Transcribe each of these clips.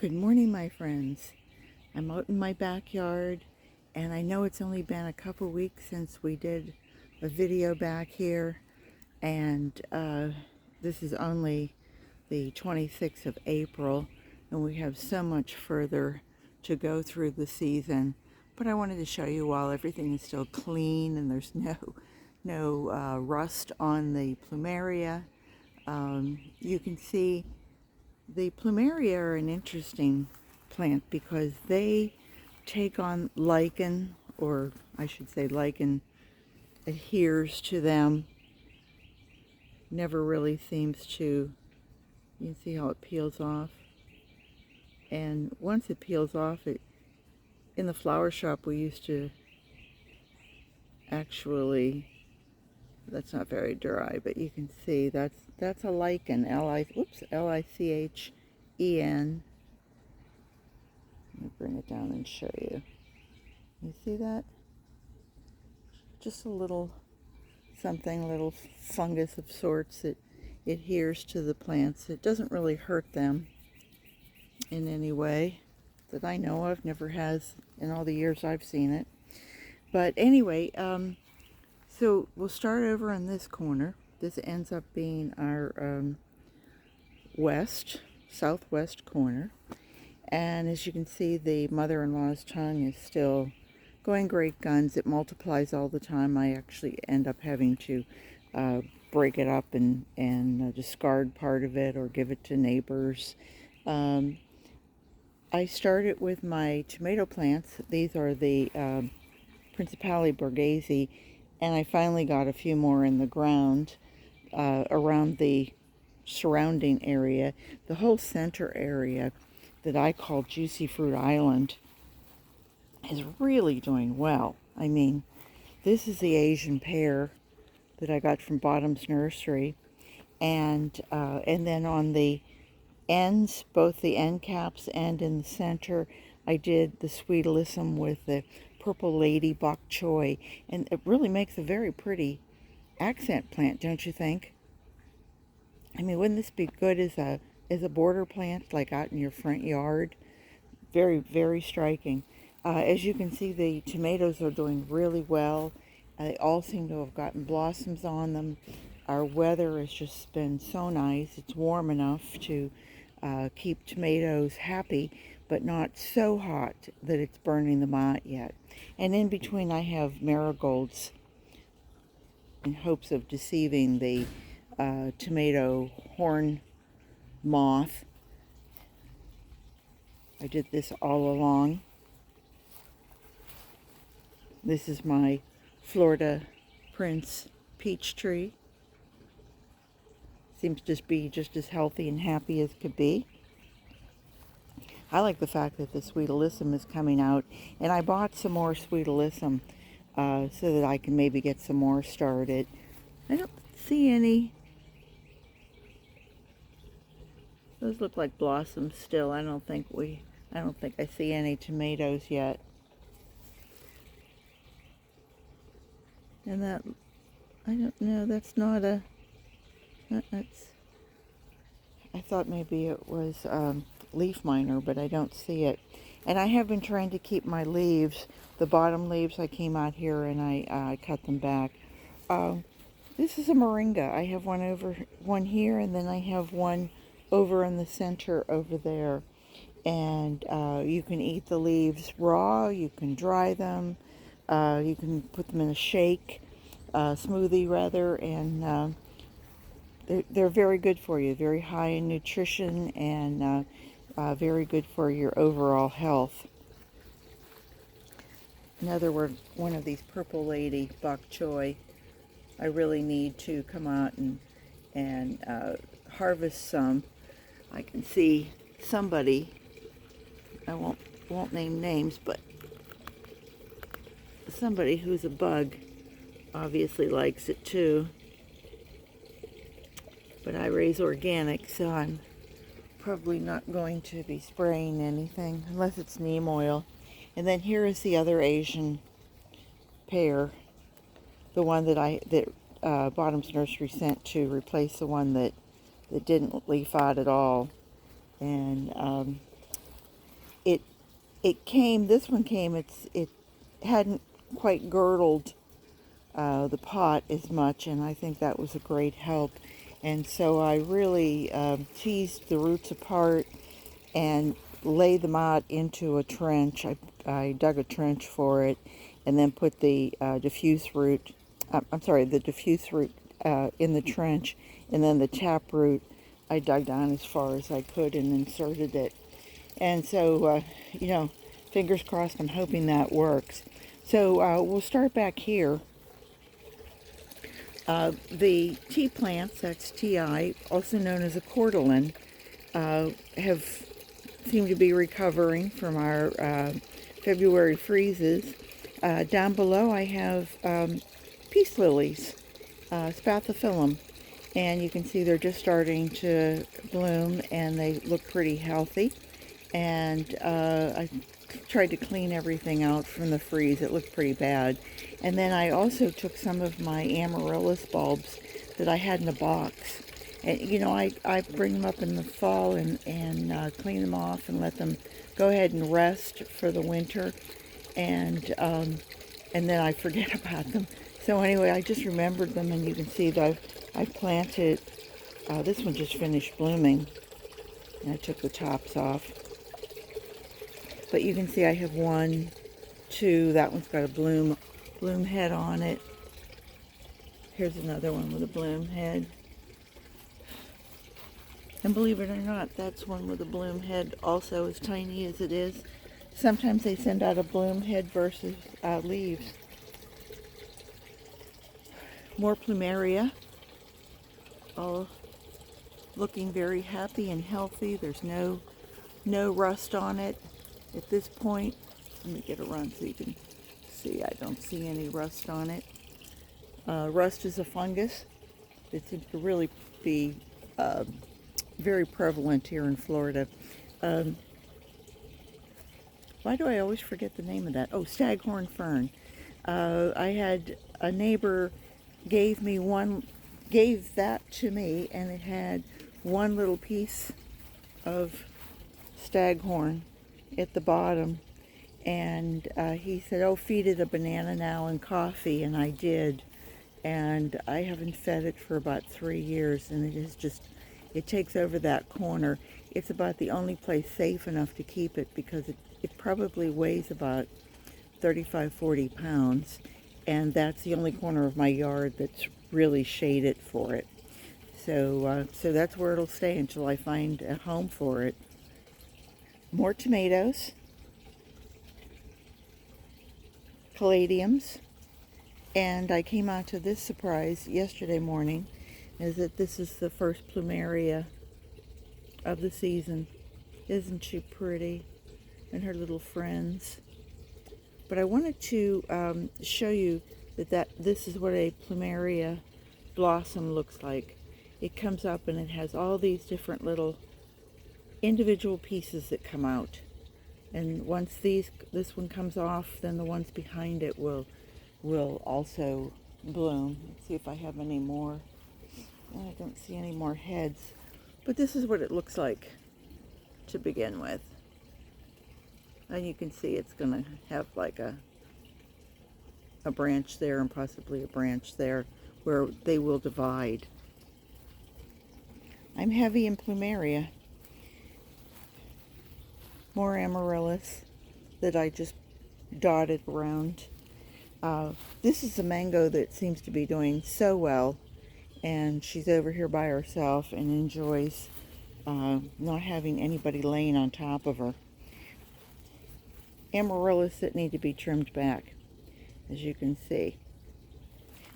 Good morning, my friends. I'm out in my backyard, and I know it's only been a couple weeks since we did a video back here, and this is only the 26th of April, and we have so much further to go through the season. But I wanted to show you while everything is still clean and there's no rust on the Plumeria. You can see the Plumeria are an interesting plant because they take on lichen, or I should say lichen adheres to them. Never really seems to, you can see how it peels off. And once it peels off, in the flower shop we used to actually, that's not very dry, but you can see that's a lichen, L-I-C-H-E-N. Let me bring it down and show you. You see that? Just a little something, little fungus of sorts that adheres to the plants. It doesn't really hurt them in any way that I know of. Never has in all the years I've seen it. But anyway, so we'll start over in this corner. This ends up being our southwest corner. And as you can see, the mother-in-law's tongue is still going great guns. It multiplies all the time. I actually end up having to break it up and discard part of it or give it to neighbors. I started with my tomato plants. These are the Principale Borghese, and I finally got a few more in the ground around the surrounding area. The whole center area that I call Juicy Fruit Island is really doing well. I mean, this is the Asian pear that I got from Bottom's Nursery, and then on the ends, both the end caps and in the center, I did the Sweet Alyssum with the Purple Lady Bok Choy, and it really makes a very pretty accent plant, don't you think? I mean, wouldn't this be good as a border plant, like out in your front yard? Very, very striking. As you can see, the tomatoes are doing really well. They all seem to have gotten blossoms on them. Our weather has just been so nice. It's warm enough to keep tomatoes happy, but not so hot that it's burning them out yet. And in between, I have marigolds in hopes of deceiving the tomato horn moth. I did this all along. This is my Florida Prince peach tree. Seems to be just as healthy and happy as could be. I like the fact that the Sweet Alyssum is coming out, and I bought some more Sweet Alyssum so that I can maybe get some more started. I don't see any. Those look like blossoms still. I don't think I see any tomatoes yet. And that, I don't know, that's not a, that's, I thought maybe it was leaf miner, but I don't see it. And I have been trying to keep my leaves, the bottom leaves. I came out here and I cut them back. This is a Moringa. I have one here, and then I have one over in the center over there. And you can eat the leaves raw, you can dry them, you can put them in a smoothie rather, and they're very good for you, very high in nutrition, and very good for your overall health. Another one of these Purple Lady Bok Choy. I really need to come out and harvest some. I can see somebody, I won't name names, but somebody who's a bug obviously likes it too. But I raise organic, so I'm probably not going to be spraying anything unless it's neem oil. And then here is the other Asian pear, the one that Bottom's Nursery sent to replace the one that didn't leaf out at all. And it came, this one came, it hadn't quite girdled the pot as much, and I think that was a great help. And so I really teased the roots apart and laid them out into a trench. I dug a trench for it, and then put the diffuse root, the diffuse root in the trench, and then the taproot I dug down as far as I could and inserted it. And so, fingers crossed, I'm hoping that works. So we'll start back here. The tea plants, that's TI, also known as a cordylan, have seemed to be recovering from our February freezes. Down below I have peace lilies, spathiphyllum, and you can see they're just starting to bloom and they look pretty healthy. And I tried to clean everything out from the freeze. It looked pretty bad. And then I also took some of my Amaryllis bulbs that I had in a box. And, I bring them up in the fall and clean them off and let them go ahead and rest for the winter. And then I forget about them. So anyway, I just remembered them, and you can see that I've planted, this one just finished blooming. And I took the tops off. But you can see I have 1, 2, that one's got a bloom head on it. Here's another one with a bloom head. And believe it or not, that's one with a bloom head also, as tiny as it is. Sometimes they send out a bloom head versus leaves. More Plumeria, all looking very happy and healthy. There's no rust on it at this point. Let me get a run so you can see. I don't see any rust on it. Rust is a fungus. It seems to really be very prevalent here in Florida. Why do I always forget the name of that? Oh, Staghorn Fern. I had a neighbor gave that to me, and it had one little piece of staghorn at the bottom, and he said, oh, feed it a banana now and coffee, and I did, and I haven't fed it for about 3 years, and it takes over that corner. It's about the only place safe enough to keep it, because it probably weighs about 35-40 pounds, and that's the only corner of my yard that's really shaded for it. So that's where it'll stay until I find a home for it. More tomatoes, caladiums, and I came out to this surprise yesterday morning, is that this is the first Plumeria of the season. Isn't she pretty? And her little friends. But I wanted to show you that this is what a Plumeria blossom looks like. It comes up and it has all these different little individual pieces that come out. And once this one comes off, then the ones behind it will also bloom. Let's see if I have any more. I don't see any more heads. But this is what it looks like to begin with. And you can see it's going to have like a branch there and possibly a branch there where they will divide. I'm heavy in Plumeria. More Amaryllis that I just dotted around. This is a mango that seems to be doing so well, and she's over here by herself and enjoys not having anybody laying on top of her. Amaryllis that need to be trimmed back, as you can see.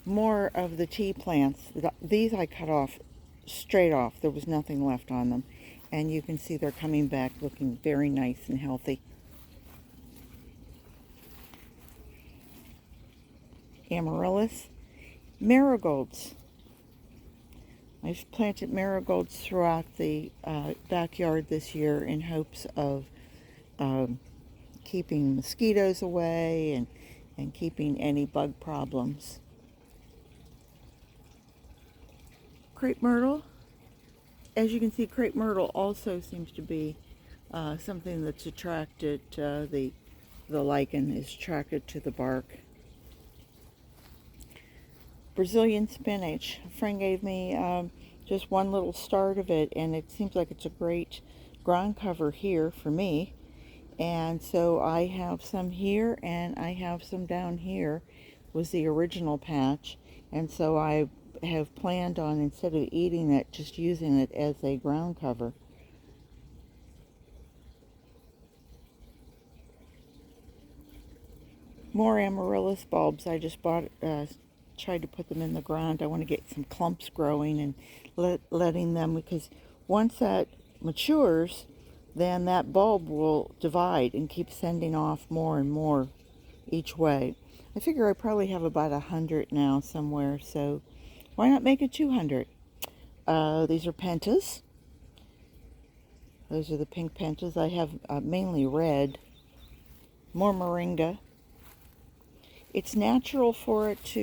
More of the tea plants. These I cut off straight off. There was nothing left on them. And you can see they're coming back looking very nice and healthy. Amaryllis. Marigolds. I've planted marigolds throughout the backyard this year in hopes of keeping mosquitoes away and keeping any bug problems. Crepe Myrtle. As you can see, Crepe Myrtle also seems to be something that's attracted, the lichen is attracted to the bark. Brazilian spinach. A friend gave me just one little start of it, and it seems like it's a great ground cover here for me. And so I have some here and I have some down here, was the original patch. And so I have planned on, instead of eating it, just using it as a ground cover. More Amaryllis bulbs. I just bought, tried to put them in the ground. I want to get some clumps growing and letting them, because once that matures, then that bulb will divide and keep sending off more and more each way. I figure I probably have about 100 now somewhere, so why not make it 200? These are pentas. Those are the pink pentas. I have mainly red. More Moringa. It's natural for its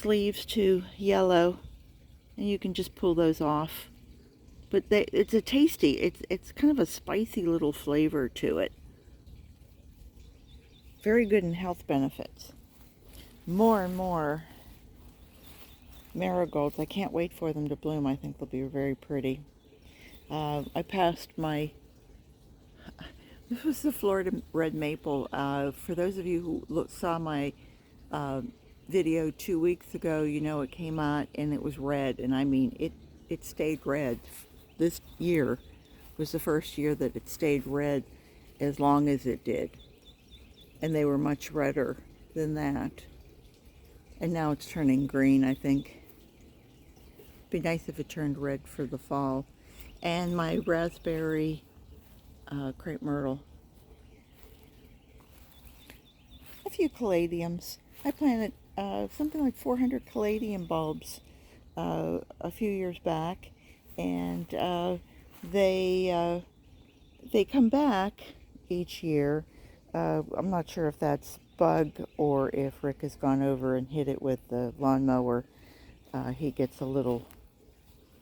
leaves to yellow, and you can just pull those off. But it's a tasty, it's kind of a spicy little flavor to it. Very good in health benefits. More and more marigolds. I can't wait for them to bloom. I think they'll be very pretty. I passed my, this was the Florida red maple. For those of you who saw my video 2 weeks ago, you know it came out and it was red, and I mean it stayed red. This year was the first year that it stayed red as long as it did, and they were much redder than that, and now it's turning green. I think it'd be nice if it turned red for the fall. And my raspberry Crepe Myrtle. A few caladiums. I planted something like 400 caladium bulbs a few years back, and they come back each year. I'm not sure if that's bug or if Rick has gone over and hit it with the lawnmower. He gets a little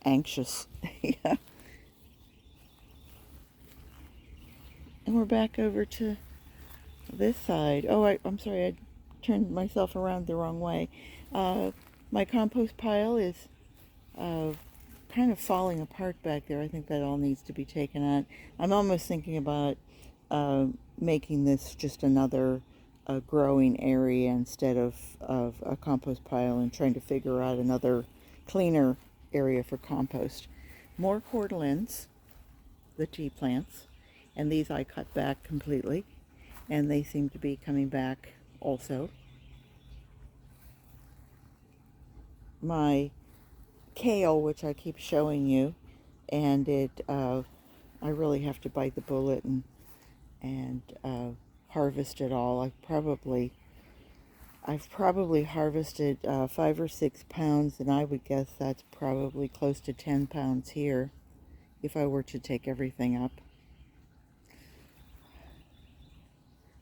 anxious. Yeah. And we're back over to this side. Oh, I'm sorry, I turned myself around the wrong way. My compost pile is kind of falling apart back there. I think that all needs to be taken out. I'm almost thinking about making this just another growing area instead of a compost pile, and trying to figure out another cleaner area for compost. More cordyceps, the tea plants, and these I cut back completely, and they seem to be coming back also. My kale, which I keep showing you, and I really have to bite the bullet and harvest it all. I've probably harvested 5 or 6 pounds, and I would guess that's probably close to 10 pounds here if I were to take everything up.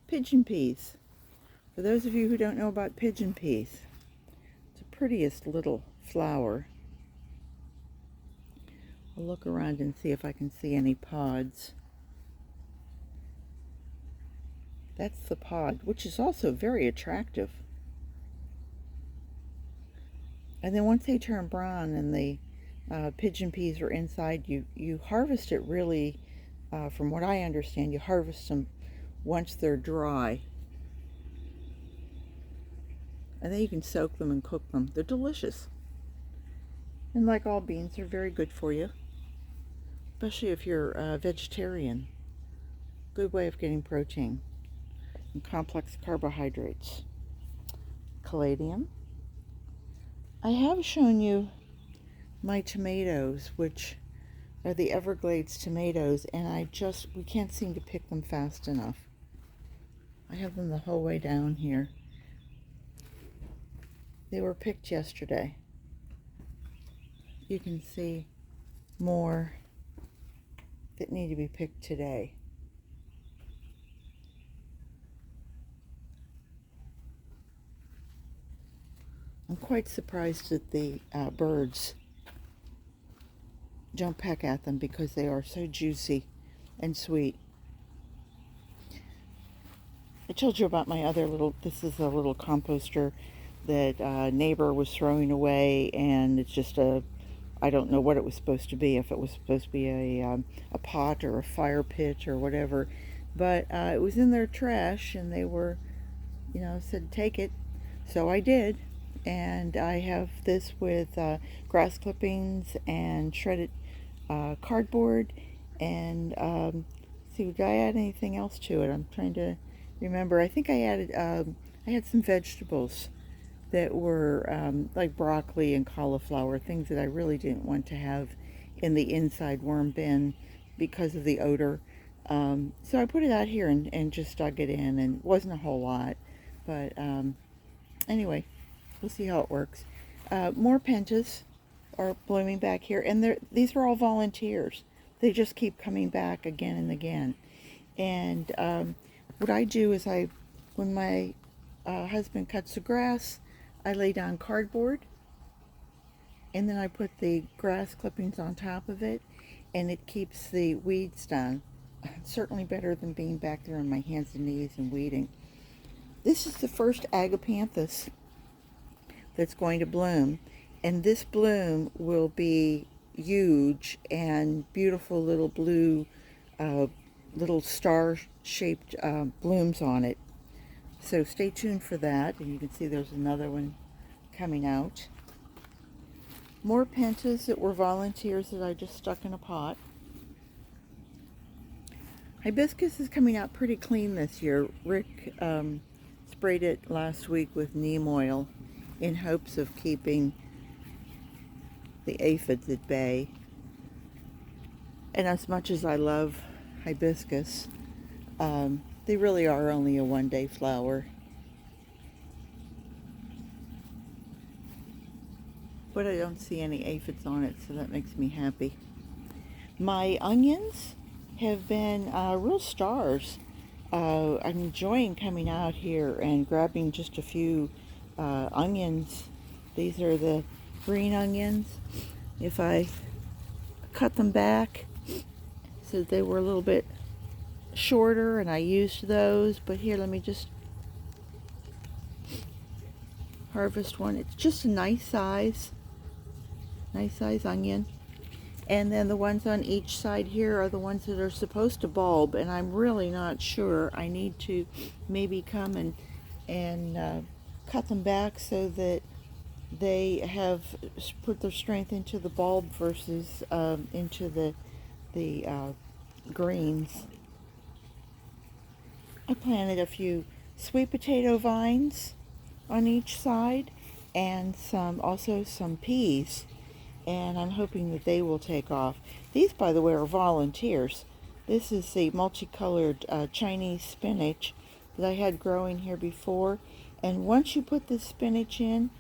Pigeon peas. For those of you who don't know about pigeon peas, it's the prettiest little flower. I'll look around and see if I can see any pods. That's the pod, which is also very attractive. And then once they turn brown and the pigeon peas are inside, you harvest it really, from what I understand, you harvest them once they're dry. And then you can soak them and cook them. They're delicious. And like all beans, they're very good for you, especially if you're a vegetarian. Good way of getting protein and complex carbohydrates. Caladium. I have shown you my tomatoes, which are the Everglades tomatoes, and we can't seem to pick them fast enough. I have them the whole way down here. They were picked yesterday. You can see more that need to be picked today. I'm quite surprised at the birds. don't peck at them because they are so juicy and sweet. I told you about my other this is a little composter that a neighbor was throwing away, and it's just I don't know what it was supposed to be, if it was supposed to be a pot or a fire pit or whatever, but it was in their trash, and they were, said take it. So I did, and I have this with grass clippings and shredded cardboard, and see, did I add anything else to it? I'm trying to remember. I think I added, I had some vegetables that were like broccoli and cauliflower, things that I really didn't want to have in the inside worm bin because of the odor. So I put it out here and just dug it in, and it wasn't a whole lot, but anyway, we'll see how it works. More pentas are blooming back here, and these are all volunteers. They just keep coming back again and again. And what I do is when my husband cuts the grass, I lay down cardboard, and then I put the grass clippings on top of it, and it keeps the weeds down. Certainly better than being back there on my hands and knees and weeding. This is the first Agapanthus that's going to bloom, and this bloom will be huge and beautiful little blue, little star-shaped blooms on it. So stay tuned for that, and you can see there's another one coming out. More pentas that were volunteers that I just stuck in a pot. Hibiscus is coming out pretty clean this year. Rick sprayed it last week with neem oil in hopes of keeping the aphids at bay. And as much as I love hibiscus, they really are only a one-day flower. But I don't see any aphids on it, so that makes me happy. My onions have been real stars. I'm enjoying coming out here and grabbing just a few onions. These are the green onions. If I cut them back so they were a little bit shorter, and I used those, but here, let me just harvest one. It's just a nice size onion. And then the ones on each side here are the ones that are supposed to bulb, and I'm really not sure. I need to maybe come and cut them back so that they have put their strength into the bulb versus into the greens. I planted a few sweet potato vines on each side, and also some peas, and I'm hoping that they will take off. These, by the way, are volunteers. This is the multicolored Chinese spinach that I had growing here before, and once you put the spinach in,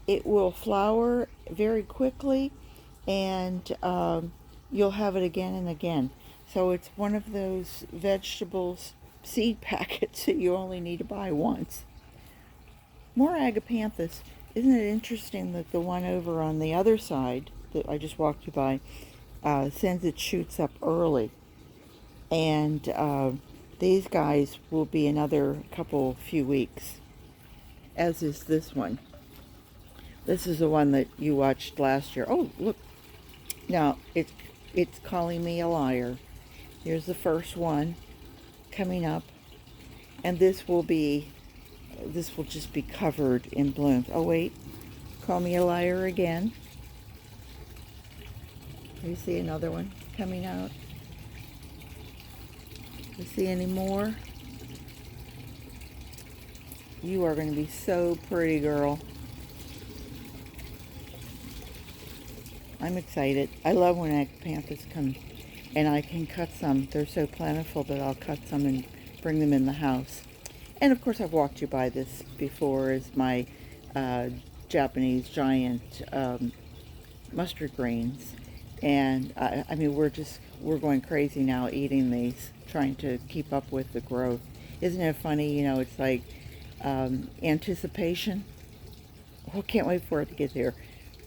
it will flower very quickly, and you'll have it again and again. So it's one of those vegetables seed packets that you only need to buy once. More Agapanthus. Isn't it interesting that the one over on the other side that I just walked you by sends its shoots up early, and these guys will be another few weeks, as is this one. This is the one that you watched last year. Oh, look. Now, it's calling me a liar. Here's the first one coming up, and this will just be covered in blooms. Oh wait, call me a liar again. You see another one coming out? You see any more? You are going to be so pretty, girl. I'm excited. I love when Agapanthus come, and I can cut some. They're so plentiful that I'll cut some and bring them in the house. And of course, I've walked you by this before as my Japanese giant mustard greens. And I mean, we're going crazy now eating these, trying to keep up with the growth. Isn't it funny? You know, it's like anticipation. Oh, can't wait for it to get there.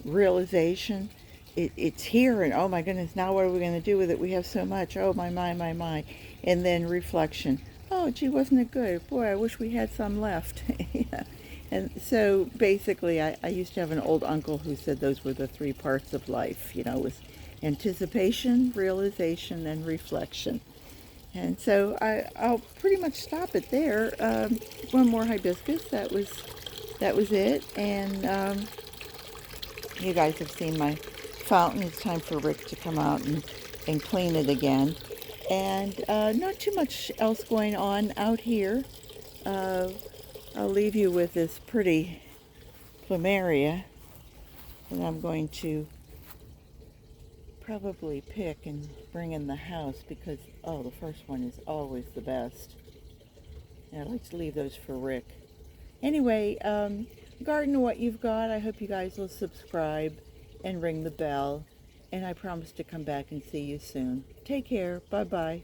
Realization, it's here, and oh my goodness, now what are we going to do with it? We have so much. Oh my. And then reflection. Oh, gee, wasn't it good? Boy, I wish we had some left. Yeah. And so basically, I used to have an old uncle who said those were the three parts of life. It was anticipation, realization, and reflection. And so I'll pretty much stop it there. One more hibiscus. That was it. And you guys have seen my fountain. It's time for Rick to come out and clean it again. And not too much else going on out here. Uh, I'll leave you with this pretty Plumeria that I'm going to probably pick and bring in the house because, oh, the first one is always the best. And I like to leave those for Rick. Anyway, garden what you've got. I hope you guys will subscribe and ring the bell. And I promise to come back and see you soon. Take care. Bye-bye.